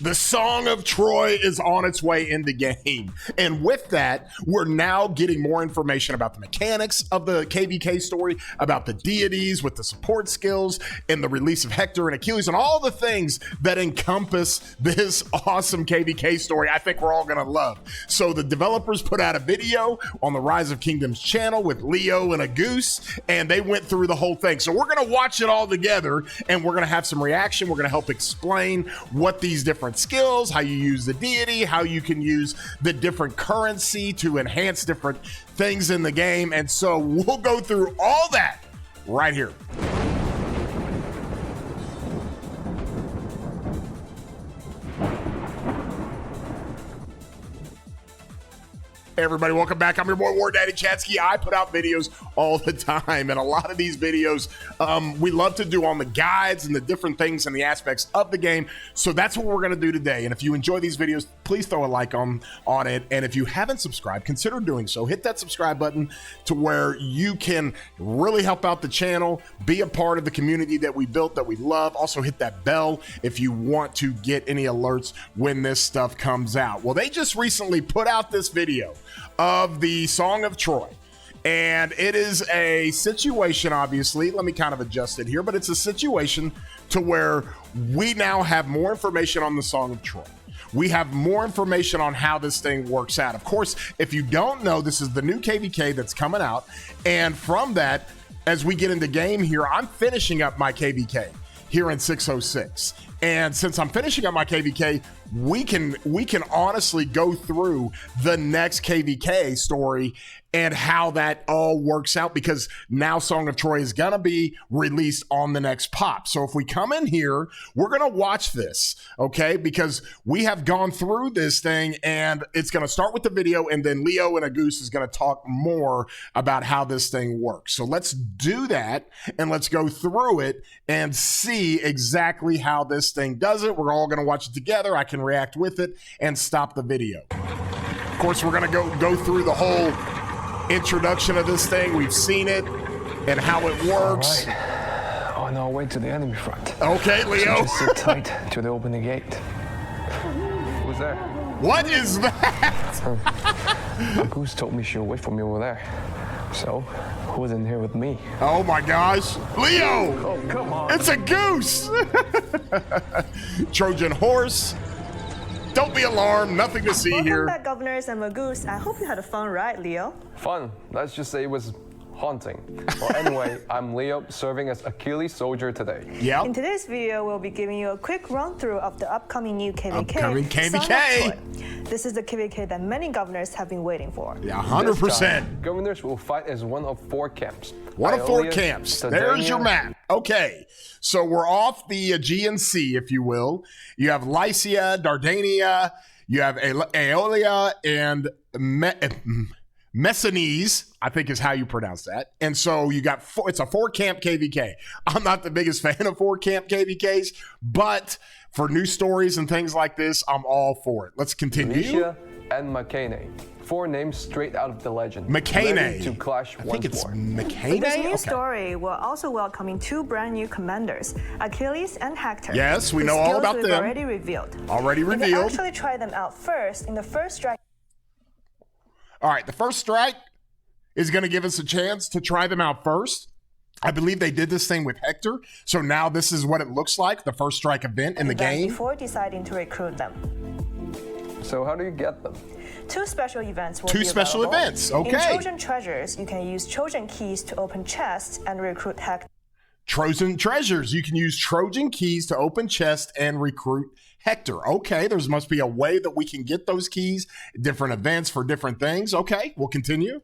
The Song of Troy is on its way into game. And with that, we're now getting more information about the mechanics of the KvK story, about the deities with the support skills, and the release of Hector and Achilles, and all the things that encompass this awesome KvK story I think we're all going to love. So the developers put out a video on the Rise of Kingdoms channel with Leo and Agoose, and they went through the whole thing. So we're going to watch it all together, and we're going to have some reaction. We're going to help explain what these different skills, how you use the deity, how you can use the different currency to enhance different things in the game. And so we'll go through all that right here. Hey everybody, welcome back. I'm your boy War Daddy Chatsky. I put out videos all the time, and a lot of these videos we love to do on the guides and the different things and the aspects of the game. So that's what we're going to do today. And if you enjoy these videos, please throw a like on it. And if you haven't subscribed, consider doing so. Hit that subscribe button to where you can really help out the channel, be a part of the community that we built, that we love. Also hit that bell if you want to get any alerts when this stuff comes out. Well, they just recently put out this video of the Song of Troy, and it is a situation, obviously, let me kind of adjust it here, but it's a situation to where we now have more information on the Song of Troy. We have more information on how this thing works out. Of course, if you don't know, this is the new KvK that's coming out, and from that, as we get into game here, I'm finishing up my KvK here in 606. And since I'm finishing up my KvK, we can honestly go through the next KvK story and how that all works out, because now Song of Troy is gonna be released on the next pop. So if we come in here, we're gonna watch this, okay? Because we have gone through this thing, and it's gonna start with the video, and then Leo and Agoose is gonna talk more about how this thing works. So let's do that, and let's go through it and see exactly how this thing does it. We're all gonna watch it together. I can react with it and stop the video. Of course, we're gonna go through the whole introduction of this thing. We've seen it and how it works. All right. On our way to the enemy front. Okay, Leo. So just sit tight till they open the gate. Who's there? What is that? A goose told me she'll wait for me over there. So, who's in here with me? Oh my gosh. Leo! Oh, come on. It's a goose! Trojan horse. Don't be alarmed, nothing to see here. Welcome back, governors and Agoose. I hope you had a fun ride, Leo. Fun. Let's just say it was haunting. Well, anyway, I'm Leo, serving as Achilles soldier today. Yeah. In today's video, we'll be giving you a quick run-through of the upcoming new KvK. Song of Troy. This is the KvK that many governors have been waiting for. Yeah, 100%. Governors will fight as one of 4 camps. One of 4 Iolea, camps. Sardinia. There's your map. Okay, so we're off the Aegean Sea, if you will. You have Lycia, Dardania, you have Aeolia, and Messines, I think is how you pronounce that. And so you got it's a 4-camp KvK. I'm not the biggest fan of 4-camp KvKs, but for new stories and things like this, I'm all for it. Let's continue. Alicia and Makane. 4 names straight out of the legend. Makane. Ready to clash I think it's more. Makane? This new story, we're also welcoming 2 brand new commanders, Achilles and Hector. Yes, we know all about them. Already revealed. Already You can revealed. actually try them out first in the first strike. All right, the first strike is going to give us a chance to try them out first. I believe they did this thing with Hector, so now this is what it looks like, the first strike event in the game. Before deciding to recruit them. So how do you get them? 2 special events will 2 be special available. events, okay. In Trojan Treasures, you can use Trojan keys to open chests and recruit Hector. Trojan Treasures, you can use Trojan keys to open chests and recruit Hector. Okay, there must be a way that we can get those keys, different events for different things. Okay, we'll continue.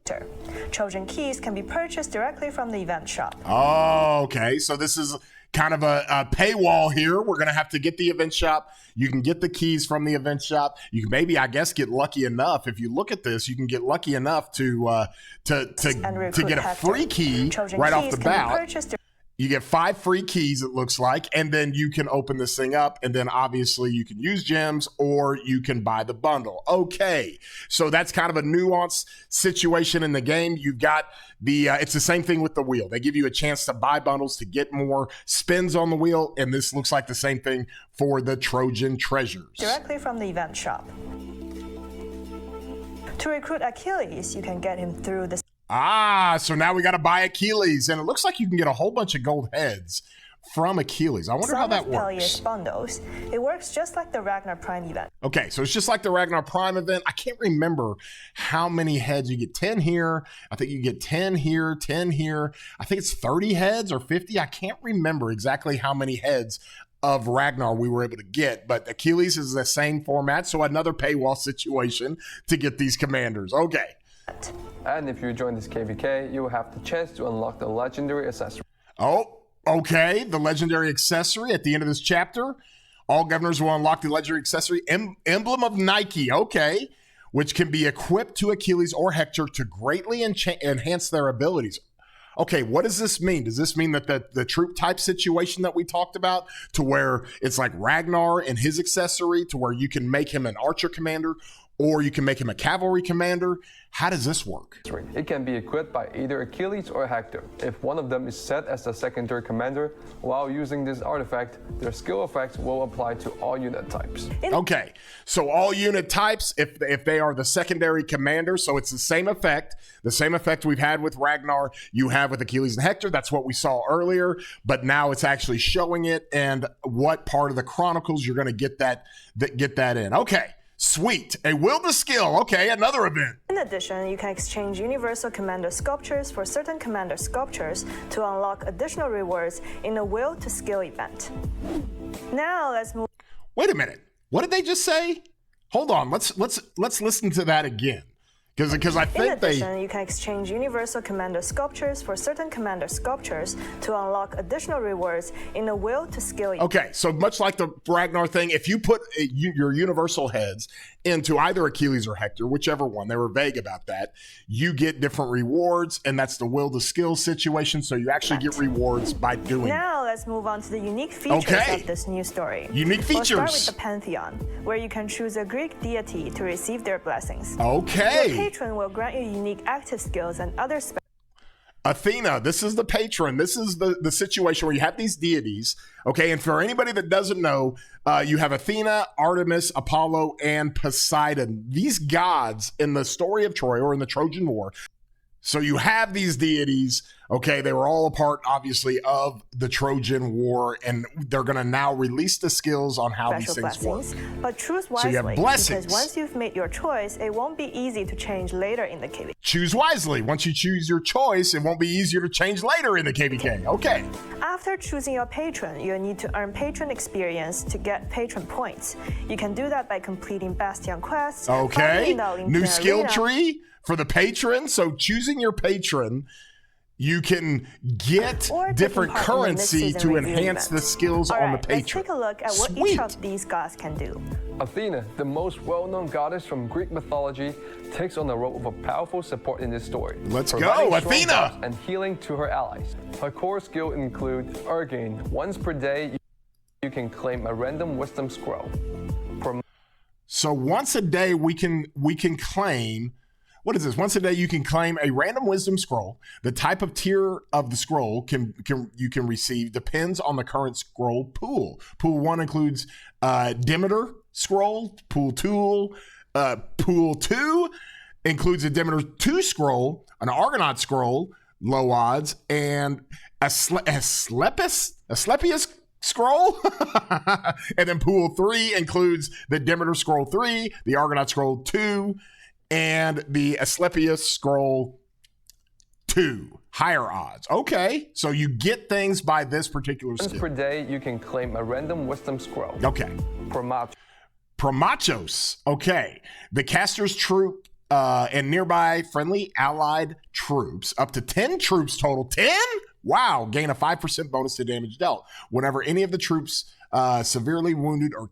Trojan keys can be purchased directly from the event shop. Oh, okay, so this is kind of a paywall here. We're going to have to get the event shop. You can get the keys from the event shop. You can maybe, I guess, get lucky enough. If you look at this, you can get lucky enough to get a free key right off the bat. You get 5 free keys, it looks like, and then you can open this thing up, and then obviously you can use gems or you can buy the bundle. Okay, so that's kind of a nuanced situation in the game. You've got it's the same thing with the wheel. They give you a chance to buy bundles to get more spins on the wheel, and this looks like the same thing for the Trojan treasures. Directly from the event shop. To recruit Achilles, you can get him through the... So now we got to buy Achilles, and it looks like you can get a whole bunch of gold heads from Achilles. I wonder how that works. Bundles. It works just like the Ragnar Prime event. Okay, so it's just like the Ragnar Prime event. I can't remember how many heads you get. 10 here. I think you get 10 here, 10 here. I think it's 30 heads or 50. I can't remember exactly how many heads of Ragnar we were able to get, but Achilles is the same format, so another paywall situation to get these commanders. Okay. And if you join this KvK, you will have the chance to unlock the legendary accessory. Oh, okay. The legendary accessory at the end of this chapter. All governors will unlock the legendary accessory emblem of Nike. Okay. Which can be equipped to Achilles or Hector to greatly enhance their abilities. Okay, what does this mean? Does this mean that the troop type situation that we talked about, to where it's like Ragnar and his accessory, to where you can make him an archer commander or you can make him a cavalry commander? How does this work? It can be equipped by either Achilles or Hector. If one of them is set as the secondary commander, while using this artifact, their skill effects will apply to all unit types. Okay, so all unit types, if they are the secondary commander, so it's the same effect we've had with Ragnar, you have with Achilles and Hector. That's what we saw earlier, but now it's actually showing it, and what part of the Chronicles you're going to get that in. Okay. Sweet. A will to skill. Okay, another event. In addition, you can exchange Universal Commander sculptures for certain Commander sculptures to unlock additional rewards in a will to skill event. Now let's move. Wait a minute. What did they just say? Hold on. Let's listen to that again. Because I think In addition, you can exchange Universal Commander sculptures for certain Commander sculptures to unlock additional rewards in a will to skill event. Okay, so much like the Ragnar thing, if you put your Universal heads into either Achilles or Hector, whichever one, they were vague about that, you get different rewards, and that's the will to skill situation, so you actually get rewards by doing Now let's move on to the unique features of this new story. Unique features. We'll start with the Pantheon, where you can choose a Greek deity to receive their blessings. Okay. Your patron will grant you unique active skills and other Athena, this is the patron. This is the situation where you have these deities. Okay, and for anybody that doesn't know, you have Athena, Artemis, Apollo, and Poseidon. These gods in the story of Troy, or in the Trojan War. So you have these deities, okay, they were all a part, obviously, of the Trojan War, and they're going to now release the skills on how these things work. But choose wisely, so you have blessings. Because once you've made your choice, it won't be easy to change later in the KvK. Choose wisely. Once you choose your choice, it won't be easier to change later in the KvK. Okay. After choosing your patron, you'll need to earn patron experience to get patron points. You can do that by completing Bastion quests. Okay. New skill Arena. tree for the patron. So choosing your patron, you can get different currency to enhance the skills on the patron. Let's take a look at what each of these gods can do. Athena, the most well-known goddess from Greek mythology, takes on the role of a powerful support in this story. Let's go, Athena! And healing to her allies. Her core skill include Ergain. Once per day, you can claim a random wisdom scroll. So once a day, we can claim. What is this? Once a day, you can claim a random wisdom scroll. The type of tier of the scroll you can receive depends on the current scroll pool. Pool 1 includes Demeter scroll. Pool 2 includes a Demeter 2 scroll, an Argonaut scroll, low odds, and Asclepius scroll. And then pool 3 includes the Demeter scroll 3, the Argonaut scroll 2, and the Asclepius scroll 2, higher odds. Okay, so you get things by this particular skill. Once per day, you can claim a random wisdom scroll. Okay. Promachos. Okay. The caster's troop and nearby friendly allied troops, up to 10 troops total. 10? Wow, gain a 5% bonus to damage dealt. Whenever any of the troops severely wounded or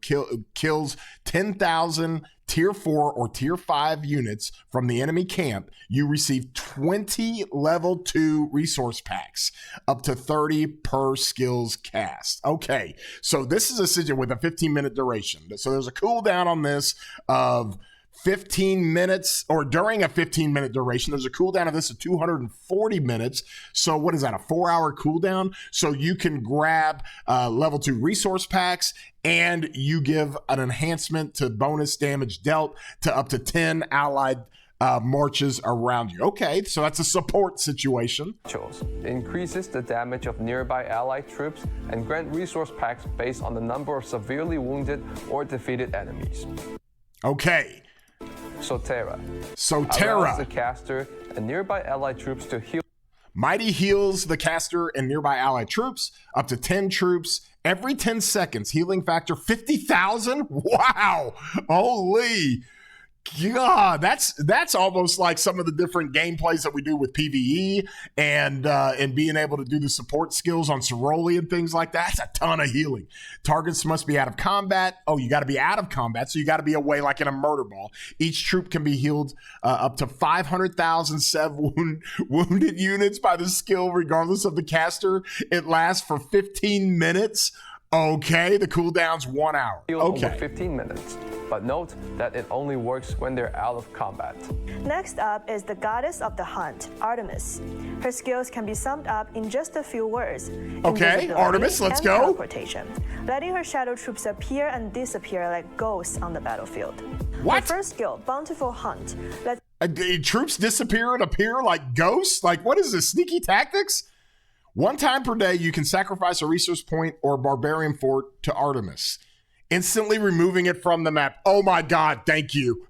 kills 10,000 tier 4 or tier 5 units from the enemy camp, you receive 20 level 2 resource packs, up to 30 per skills cast. Okay, so this is a situation with a 15-minute duration. So there's a cooldown on this of 15 minutes, or during a 15-minute duration. There's a cooldown of this of 240 minutes. So what is that, a 4-hour cooldown? So you can grab level 2 resource packs, and you give an enhancement to bonus damage dealt to up to 10 allied marches around you. Okay, so that's a support situation. Increases the damage of nearby allied troops and grant resource packs based on the number of severely wounded or defeated enemies. Okay. Sotera. Sotera. Allows the caster and nearby allied troops to heal. Mighty heals the caster and nearby allied troops, up to 10 troops, every 10 seconds. Healing factor 50,000? Wow. Holy God, that's almost like some of the different gameplays that we do with PvE and being able to do the support skills on Soroli and things like that. That's a ton of healing. Targets must be out of combat. Oh, you got to be out of combat, so you got to be away like in a murder ball. Each troop can be healed up to 500,000 wounded units by the skill, regardless of the caster. It lasts for 15 minutes. Okay, the cooldown's 1 hour. Okay. Over 15 minutes. But note that it only works when they're out of combat. Next up is the goddess of the hunt, Artemis. Her skills can be summed up in just a few words. Okay, Artemis, let's go. Teleportation, letting her shadow troops appear and disappear like ghosts on the battlefield. What? Her first skill, Bountiful Hunt. Troops disappear and appear like ghosts? Like, what is this, sneaky tactics? 1 time per day, you can sacrifice a resource point or barbarian fort to Artemis, instantly removing it from the map. Oh my God, thank you.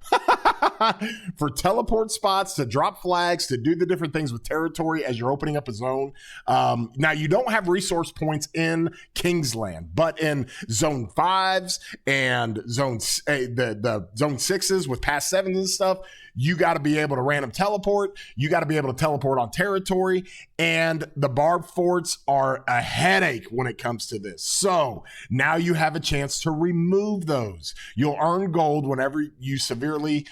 For teleport spots, to drop flags, to do the different things with territory as you're opening up a zone. Now, you don't have resource points in Kingsland, but in Zone 5s and the Zone 6s with past 7s and stuff, you got to be able to random teleport. You got to be able to teleport on territory. And the barb forts are a headache when it comes to this. So now you have a chance to remove those. You'll earn gold whenever you severely,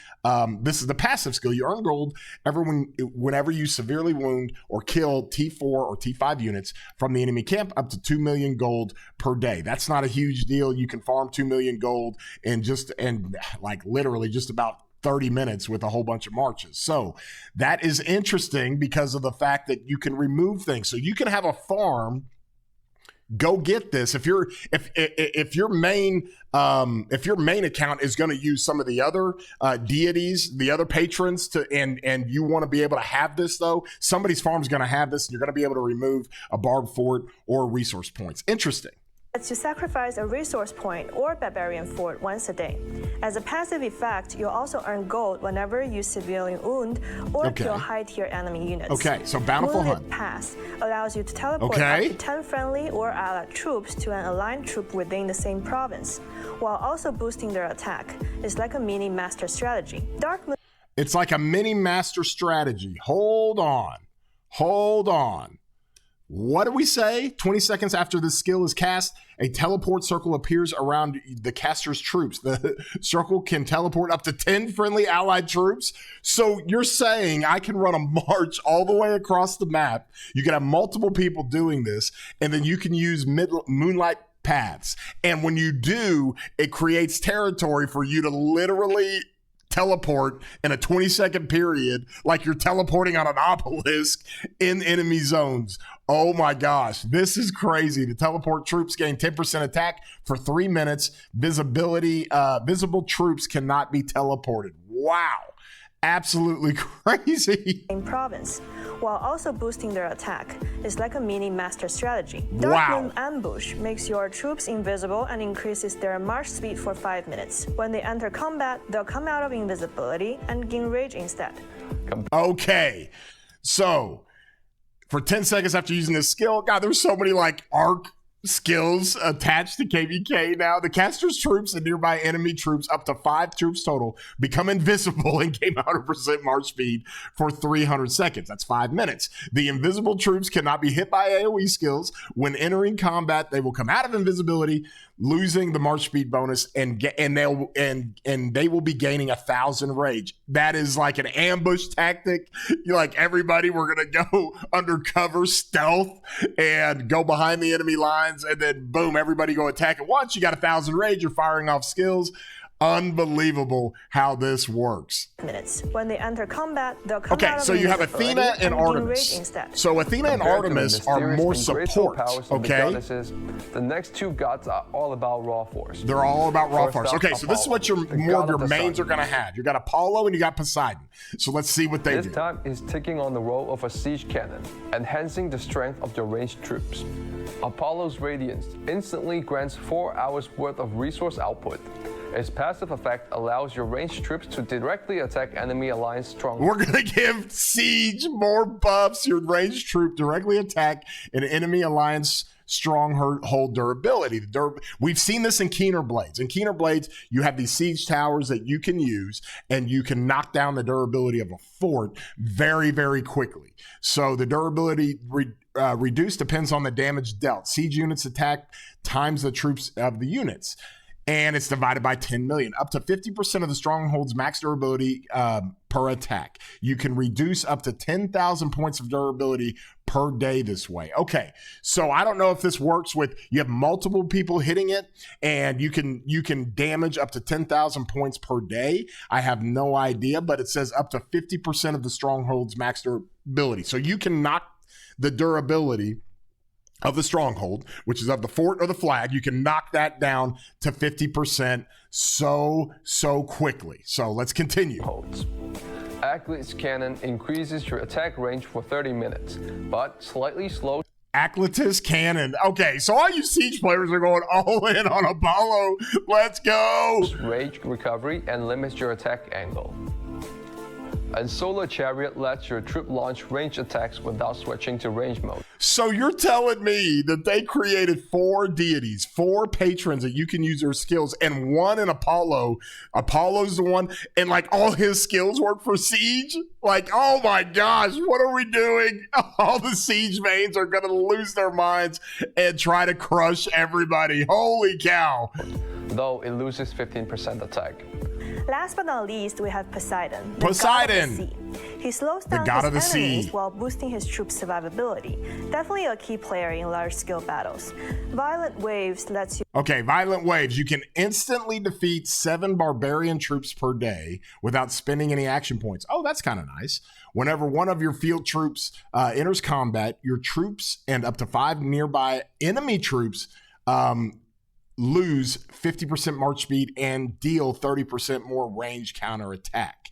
this is the passive skill. You earn gold whenever you severely wound or kill T4 or T5 units from the enemy camp, up to 2 million gold per day. That's not a huge deal. You can farm 2 million gold in literally just about 30 minutes with a whole bunch of marches. So that is interesting because of the fact that you can remove things. So you can have a farm go get this. If your main account is going to use some of the other deities, the other patrons and you want to be able to have this, though, somebody's farm is going to have this, and you're going to be able to remove a barb fort or resource points. Interesting. Lets you sacrifice a resource point or barbarian fort once a day. As a passive effect, you'll also earn gold whenever you severely wound or kill high-tier enemy units. Okay, so Bountiful Hunt. Pass allows you to teleport up to 10 friendly or allied troops to an aligned troop within the same province, while also boosting their attack. It's like a mini master strategy. It's like a mini master strategy. Hold on. What do we say? 20 seconds after this skill is cast, a teleport circle appears around the caster's troops. The circle can teleport up to 10 friendly allied troops. So you're saying I can run a march all the way across the map. You can have multiple people doing this, and then you can use moonlight paths. And when you do, it creates territory for you to literally teleport in a 20-second period, like you're teleporting on an obelisk in enemy zones. Oh my gosh, this is crazy. The teleport troops gain 10% attack for 3 minutes. Visible troops cannot be teleported. Wow. Absolutely crazy. In province, while also boosting their attack. It's like a mini master strategy. Wow. Dark Moon Ambush makes your troops invisible and increases their march speed for 5 minutes. When they enter combat, they'll come out of invisibility and gain rage instead. Okay, so for 10 seconds after using this skill, God, there's so many like arc skills attached to KvK now. The caster's troops and nearby enemy troops, up to 5 troops total, become invisible and gain 100% march speed for 300 seconds. That's 5 minutes. The invisible troops cannot be hit by AoE skills. When entering combat, they will come out of invisibility, losing the march speed bonus, and they will be gaining 1,000 rage. That is like an ambush tactic. You're like, everybody, we're gonna go undercover stealth and go behind the enemy lines, and then boom, everybody go attack at once. You got 1,000 rage. You're firing off skills. Unbelievable how this works. Minutes. When they enter combat, they'll come out Okay, of so you have Athena and Artemis. So Athena and Artemis are more support. Okay. The next 2 gods are all about raw force. They're all about raw force. Okay, so this is what more of your mains are going to have. You got Apollo and you got Poseidon. So let's see what they do. This time is taking on the role of a siege cannon, enhancing the strength of your ranged troops. Apollo's Radiance instantly grants 4 hours worth of resource output. Its passive effect allows your ranged troops to directly attack enemy alliance strongholds. We're going to give Siege more buffs. Your ranged troop directly attack an enemy alliance stronghold durability. We've seen this in Keener Blades. In Keener Blades, you have these siege towers that you can use, and you can knock down the durability of a fort very, very quickly. So the durability reduced depends on the damage dealt. Siege units attack times the troops of the units. And it's divided by 10 million. Up to 50% of the stronghold's max durability per attack. You can reduce up to 10,000 points of durability per day this way. Okay, so I don't know if this works with, you have multiple people hitting it, and you can damage up to 10,000 points per day. I have no idea, but it says up to 50% of the stronghold's max durability. So you can knock the durability of the stronghold, which is of the fort or the flag. You can knock that down to 50% so quickly. So let's continue. Achilles Cannon increases your attack range for 30 minutes, but slightly slows. Achilles Cannon. Okay, so all you siege players are going all in on Apollo. Let's go. Rage recovery and limits your attack angle. And Solar Chariot lets your troop launch range attacks without switching to range mode. So you're telling me that they created 4 deities, 4 patrons that you can use their skills, and one in Apollo. Apollo's the one, and like all his skills work for siege? Like, oh my gosh, what are we doing? All the siege mains are going to lose their minds and try to crush everybody. Holy cow. Though it loses 15% attack. Last but not least, we have Poseidon. Poseidon! The god of the sea. He slows down his enemies while boosting his troops' survivability. Definitely a key player in large-scale battles. Violent Waves lets you... Okay, Violent Waves. You can instantly defeat 7 barbarian troops per day without spending any action points. Oh, that's kind of nice. Whenever one of your field troops enters combat, your troops and up to 5 nearby enemy troops lose 50% march speed and deal 30% more range counter attack.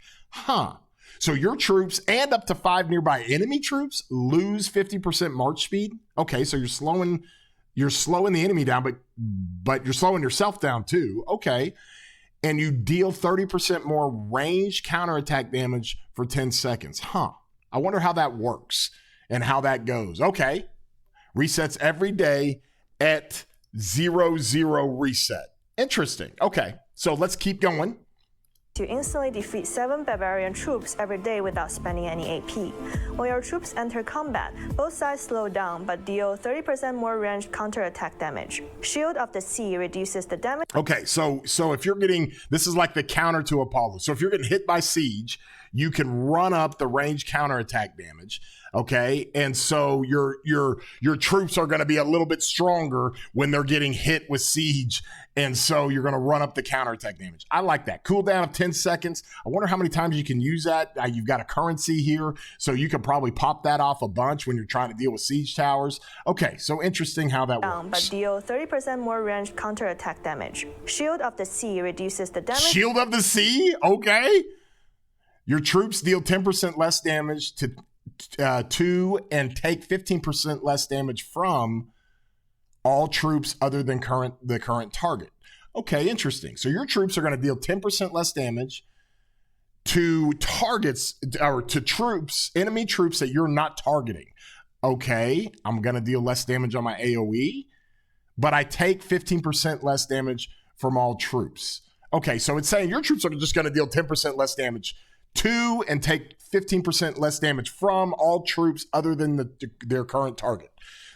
So your troops and up to 5 nearby enemy troops lose 50% march speed. Okay, so you're slowing the enemy down, but you're slowing yourself down too. Okay. And you deal 30% more range counterattack damage for 10 seconds. I wonder how that works and how that goes. Okay. Resets every day at 0-0 reset. Interesting. Okay. So let's keep going. You instantly defeat 7 barbarian troops every day without spending any AP. When your troops enter combat, both sides slow down but deal 30% more ranged counterattack damage. Shield of the Sea reduces the damage. Okay, so if you're getting, this is like the counter to Apollo. So if you're getting hit by siege, you can run up the range counterattack damage. Okay, and so your troops are going to be a little bit stronger when they're getting hit with siege, and so you're going to run up the counterattack damage. I like that. Cooldown of 10 seconds. I wonder how many times you can use that. You've got a currency here, so you can probably pop that off a bunch when you're trying to deal with siege towers. Okay, so interesting how that works. But deal 30% more ranged counterattack damage. Shield of the Sea reduces the damage. Shield of the Sea? Okay. Your troops deal 10% less damage to and take 15% less damage from all troops other than the current target. Okay, interesting. So your troops are going to deal 10% less damage to targets or to troops, enemy troops that you're not targeting. Okay, I'm going to deal less damage on my AoE. but I take 15% less damage from all troops. Okay, so it's saying your troops are just going to deal 10% less damage to and take 15% less damage from all troops other than their current target.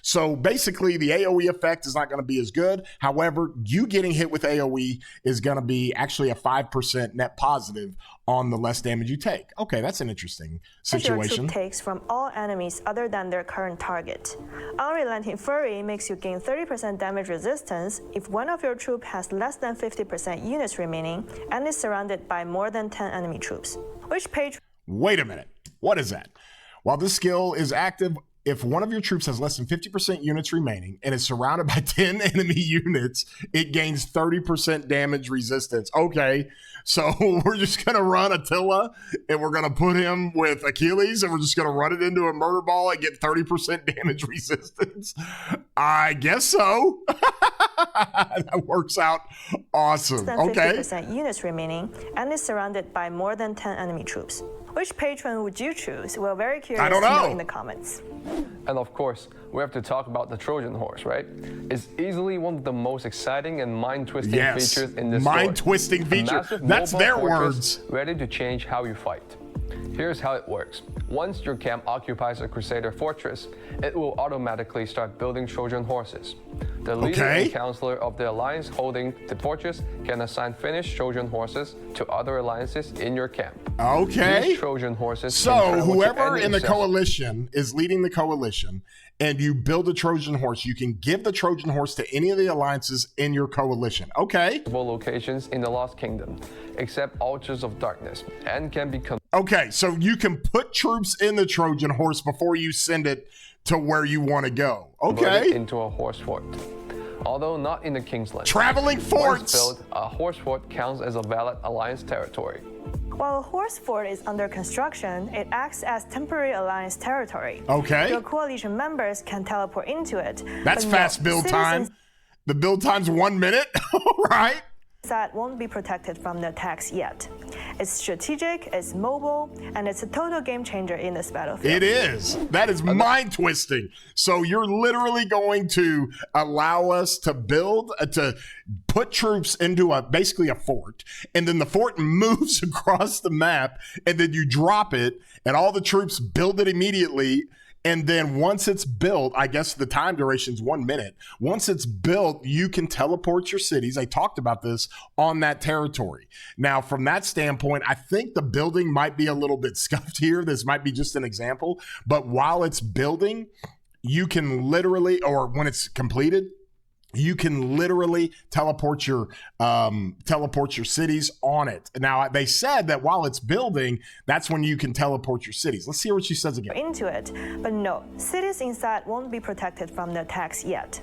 So basically, the AoE effect is not going to be as good. However, you getting hit with AoE is going to be actually a 5% net positive on the less damage you take. Okay, that's an interesting situation. Your troop takes from all enemies other than their current target. Unrelenting Fury makes you gain 30% damage resistance if one of your troops has less than 50% units remaining and is surrounded by more than 10 enemy troops. Which page? Wait a minute. What is that? While this skill is active, if one of your troops has less than 50% units remaining and is surrounded by 10 enemy units, it gains 30% damage resistance. Okay, so we're just going to run Attila and we're going to put him with Achilles and we're just going to run it into a murder ball and get 30% damage resistance. I guess so. That works out awesome. Okay. 50% units remaining and is surrounded by more than 10 enemy troops. Which patron would you choose? We're very curious to know in the comments. And of course, we have to talk about the Trojan horse, right? It's easily one of the most exciting and mind-twisting features in this story. Mind-twisting feature. That's their words. Ready to change how you fight. Here's how it works. Once your camp occupies a Crusader fortress, it will automatically start building Trojan horses. The leader and counselor of the alliance holding the fortress can assign finished Trojan horses to other alliances in your camp. Okay. These Trojan horses. So whoever in the coalition is leading the coalition and you build a Trojan horse, you can give the Trojan horse to any of the alliances in your coalition. Okay. Locations in the Lost Kingdom, except altars of darkness, and can be. Okay, so you can put troops in the Trojan horse before you send it to where you want to go. Okay. Into a horse fort. Although not in the King's Land. Traveling forts. Once built, a horse fort counts as a valid alliance territory. While a horse fort is under construction, it acts as temporary alliance territory. Okay. Your coalition members can teleport into it. That's fast build time. The build time's 1 minute. All right. That won't be protected from the attacks yet. It's strategic, it's mobile, and it's a total game changer in this battlefield. It is. That is mind twisting. So you're literally going to allow us to build, to put troops into basically a fort, and then the fort moves across the map, and then you drop it, and all the troops build it immediately. And then once it's built, I guess the time duration is 1 minute. Once it's built, you can teleport your cities. I talked about this on that territory. Now, from that standpoint, I think the building might be a little bit scuffed here. This might be just an example. But while it's building, you can literally, or when it's completed, you can literally teleport your cities on it. Now, they said that while it's building, that's when you can teleport your cities. Let's see what she says again. Into it, but no, cities inside won't be protected from the attacks yet.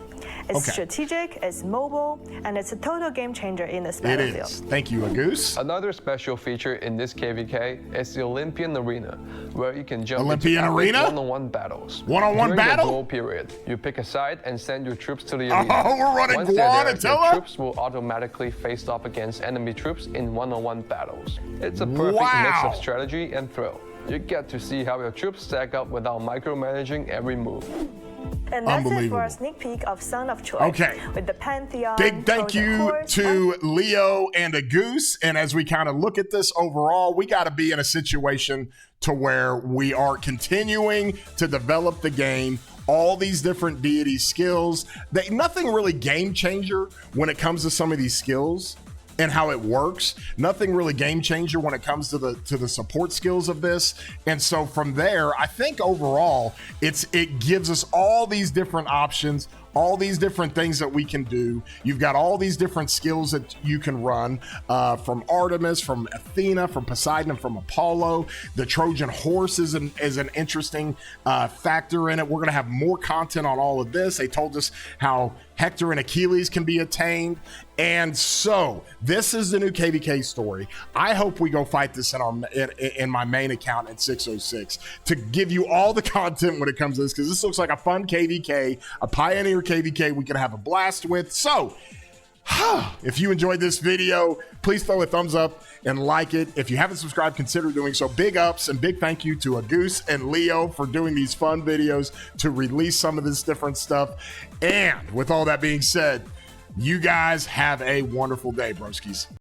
It's strategic, it's mobile, and it's a total game changer in this battlefield. It is. Thank you, Agoose. Another special feature in this KvK is the Olympian Arena, where you can jump Olympian into Arena? one-on-one battles. One-on-one battle? During the duel period, you pick a side and send your troops to the arena. Oh, we're running Once they're there, Attila? your troops will automatically face off against enemy troops in one-on-one battles. It's a perfect mix of strategy and thrill. You get to see how your troops stack up without micromanaging every move. And that's it for a sneak peek of Song of Troy. Okay. With the Pantheon. Big thank you to Leo and Agoose. And as we kind of look at this overall, we got to be in a situation to where we are continuing to develop the game. All these different deity skills. Nothing really game changer when it comes to some of these skills and how it works. Nothing really game changer when it comes to the support skills of this. And so from there, I think overall, it gives us all these different options, all these different things that we can do. You've got all these different skills that you can run from Artemis, from Athena, from Poseidon, and from Apollo. The Trojan horse is an interesting factor in it. We're going to have more content on all of this. They told us how Hector and Achilles can be attained. And so this is the new KvK story. I hope we go fight this in my main account at 606 to give you all the content when it comes to this, because this looks like a fun KvK, a Pioneer KvK we can have a blast with. So If you enjoyed this video, please throw a thumbs up and like it. If you haven't subscribed, consider doing so. Big ups and big thank you to Agoose and Leo for doing these fun videos to release some of this different stuff. And with all that being said, you guys have a wonderful day, broskies.